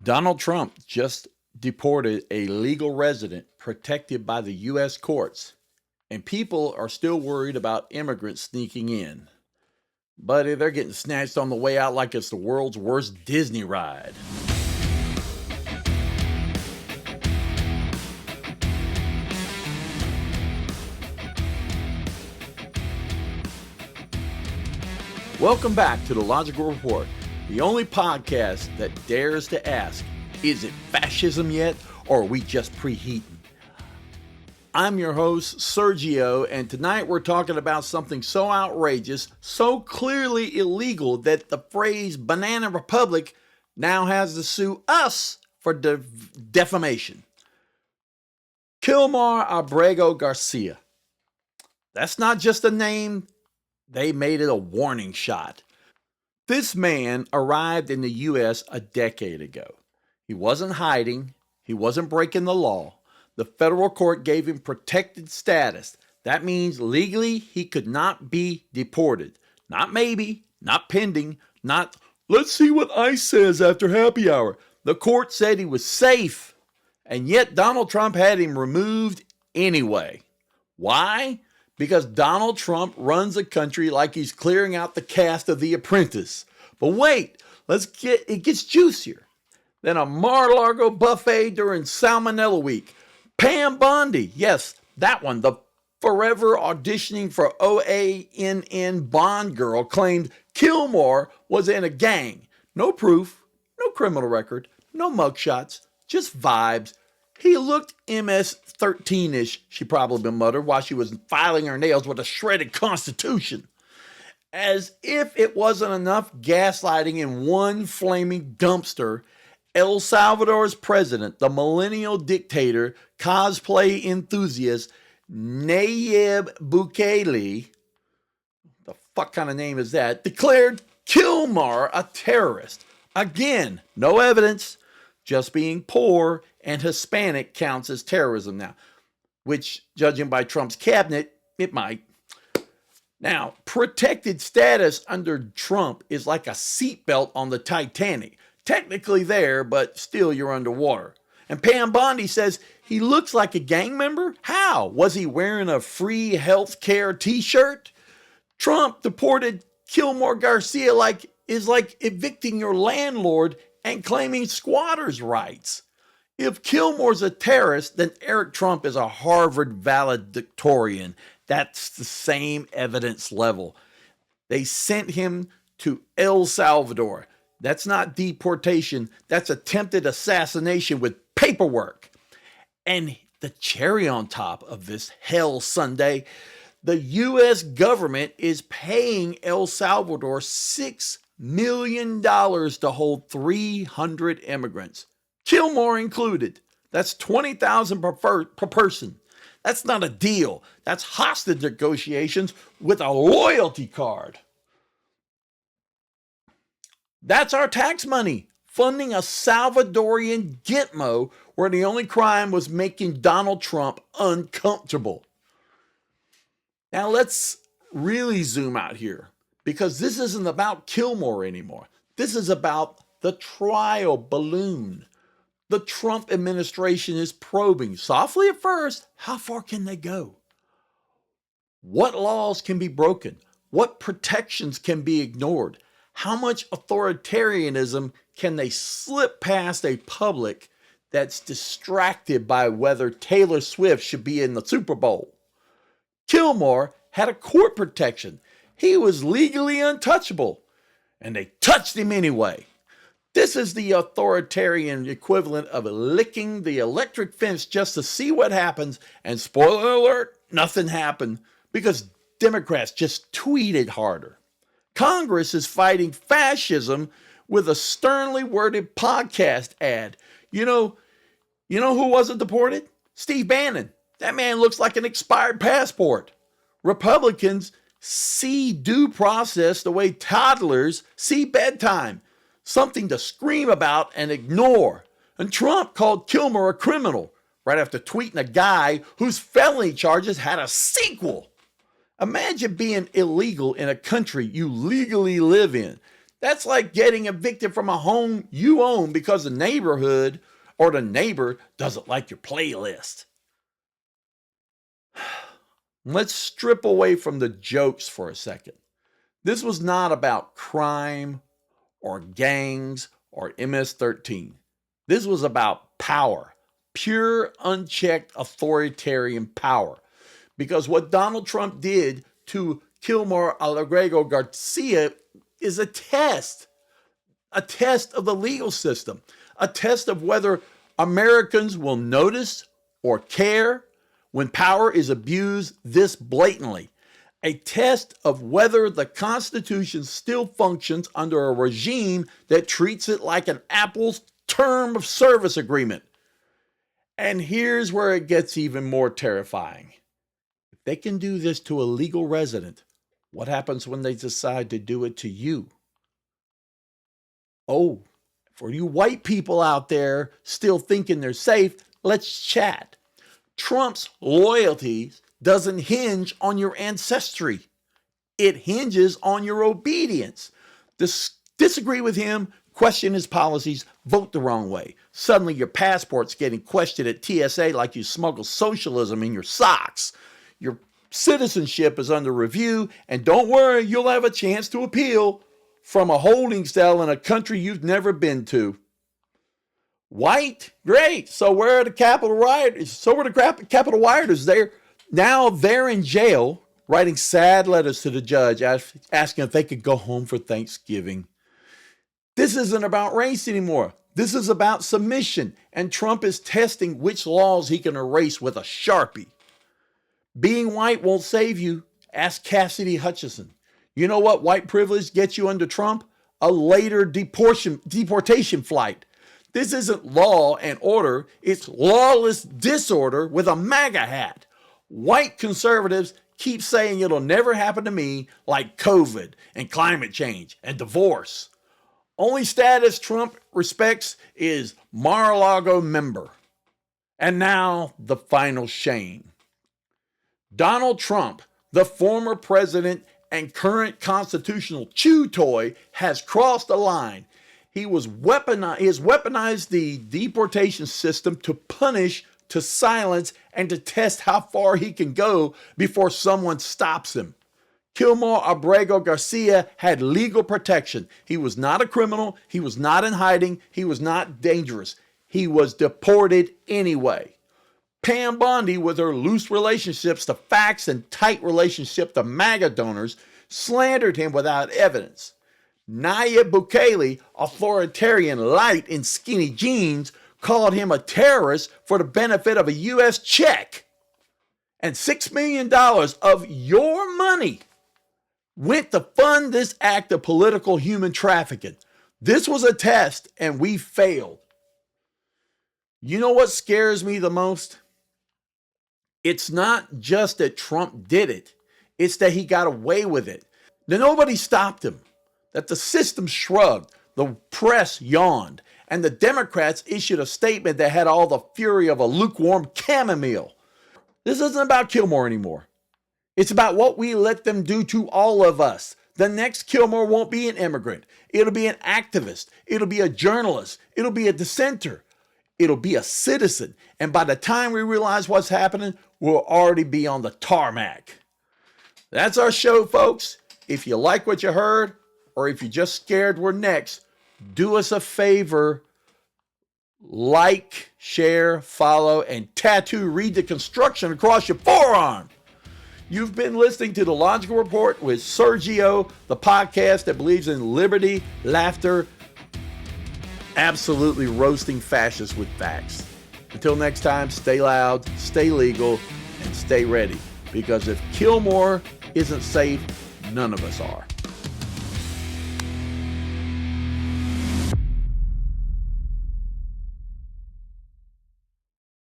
Donald Trump just deported a legal resident protected by the U.S. courts, and people are still worried about immigrants sneaking in. But they're getting snatched on the way out like it's the world's worst Disney ride. Welcome back to the Logical Report, the only podcast that dares to ask, is it fascism yet, or are we just preheating? I'm your host, Sergio, and tonight we're talking about something so outrageous, so clearly illegal, that the phrase Banana Republic now has to sue us for defamation. Kilmar Abrego Garcia. That's not just a name. They made it a warning shot. This man arrived in the U.S. a decade ago. He wasn't hiding. He wasn't breaking the law. The federal court gave him protected status. That means legally he could not be deported. Not maybe, not pending, not let's see what ICE says after happy hour. The court said he was safe, and yet Donald Trump had him removed anyway. Why? Because Donald Trump runs a country like he's clearing out the cast of The Apprentice. But wait, it gets juicier. Then a Mar-a-Lago buffet during Salmonella Week. Pam Bondi, yes, that one, the forever auditioning for OANN Bond girl, claimed Kilmar was in a gang. No proof, no criminal record, no mugshots, just vibes. He looked MS-13-ish, she probably muttered, while she was filing her nails with a shredded Constitution. As if it wasn't enough gaslighting in one flaming dumpster, El Salvador's president, the millennial dictator, cosplay enthusiast, Nayib Bukele, the fuck kind of name is that, declared Kilmar a terrorist. Again, no evidence, just being poor and Hispanic counts as terrorism now, which, judging by Trump's cabinet, it might. Now, protected status under Trump is like a seatbelt on the Titanic. Technically there, but still you're underwater. And Pam Bondi says he looks like a gang member? How? Was he wearing a free health care t-shirt? Trump deported Kilmar Garcia is like evicting your landlord and claiming squatters' rights. If Kilmar's a terrorist, then Eric Trump is a Harvard valedictorian. That's the same evidence level. They sent him to El Salvador. That's not deportation. That's attempted assassination with paperwork. And the cherry on top of this hell Sunday, the U.S. government is paying El Salvador $6 million to hold 300 immigrants. Kilmar included. That's $20,000 per person. That's not a deal. That's hostage negotiations with a loyalty card. That's our tax money funding a Salvadorian gitmo where the only crime was making Donald Trump uncomfortable. Now let's really zoom out here, because this isn't about Kilmar anymore. This is about the trial balloon. The Trump administration is probing, softly at first, how far can they go? What laws can be broken? What protections can be ignored? How much authoritarianism can they slip past a public that's distracted by whether Taylor Swift should be in the Super Bowl? Kilmar had a court protection. He was legally untouchable, and they touched him anyway. This is the authoritarian equivalent of licking the electric fence just to see what happens, and spoiler alert, nothing happened because Democrats just tweeted harder. Congress is fighting fascism with a sternly worded podcast ad. You know who wasn't deported? Steve Bannon. That man looks like an expired passport. Republicans see due process the way toddlers see bedtime. Something to scream about and ignore. And Trump called Kilmar a criminal right after tweeting a guy whose felony charges had a sequel. Imagine being illegal in a country you legally live in. That's like getting evicted from a home you own because the neighborhood or the neighbor doesn't like your playlist. Let's strip away from the jokes for a second. This was not about crime or gangs or MS-13. This was about power, pure, unchecked authoritarian power. Because what Donald Trump did to Kilmer Alagrego Garcia is a test of the legal system, a test of whether Americans will notice or care when power is abused this blatantly, a test of whether the Constitution still functions under a regime that treats it like an Apple's term of service agreement. And here's where it gets even more terrifying. If they can do this to a legal resident, what happens when they decide to do it to you? Oh, for you white people out there still thinking they're safe, let's chat. Trump's loyalty doesn't hinge on your ancestry. It hinges on your obedience. Disagree with him, question his policies, vote the wrong way. Suddenly your passport's getting questioned at TSA like you smuggle socialism in your socks. Your citizenship is under review, and don't worry, you'll have a chance to appeal from a holding cell in a country you've never been to. White, great. So where are the Capitol rioters? So were the Capitol rioters. They're in jail, writing sad letters to the judge, asking if they could go home for Thanksgiving. This isn't about race anymore. This is about submission, and Trump is testing which laws he can erase with a Sharpie. Being white won't save you. Ask Cassidy Hutchinson. You know what white privilege gets you under Trump? A later deportation flight. This isn't law and order. It's lawless disorder with a MAGA hat. White conservatives keep saying it'll never happen to me, like COVID and climate change and divorce. Only status Trump respects is Mar-a-Lago member. And now the final shame. Donald Trump, the former president and current constitutional chew toy, has crossed the line. He has weaponized the deportation system to punish, to silence, and to test how far he can go before someone stops him. Kilmer Abrego Garcia had legal protection. He was not a criminal. He was not in hiding. He was not dangerous. He was deported anyway. Pam Bondi, with her loose relationships to facts and tight relationship to MAGA donors, slandered him without evidence. Nayib Bukele, authoritarian light in skinny jeans, called him a terrorist for the benefit of a U.S. check. And $6 million of your money went to fund this act of political human trafficking. This was a test, and we failed. You know what scares me the most? It's not just that Trump did it. It's that he got away with it. That nobody stopped him. That the system shrugged. The press yawned. And the Democrats issued a statement that had all the fury of a lukewarm chamomile. This isn't about Kilmer anymore. It's about what we let them do to all of us. The next Kilmer won't be an immigrant. It'll be an activist. It'll be a journalist. It'll be a dissenter. It'll be a citizen. And by the time we realize what's happening, we'll already be on the tarmac. That's our show, folks. If you like what you heard, or if you're just scared we're next, do us a favor. Like, share, follow, and tattoo Read the Construction across your forearm. You've been listening to The Logical Report with Sergio, the podcast that believes in liberty, laughter, absolutely roasting fascists with facts. Until next time, stay loud, stay legal, and stay ready. Because if Kilmer isn't safe, none of us are.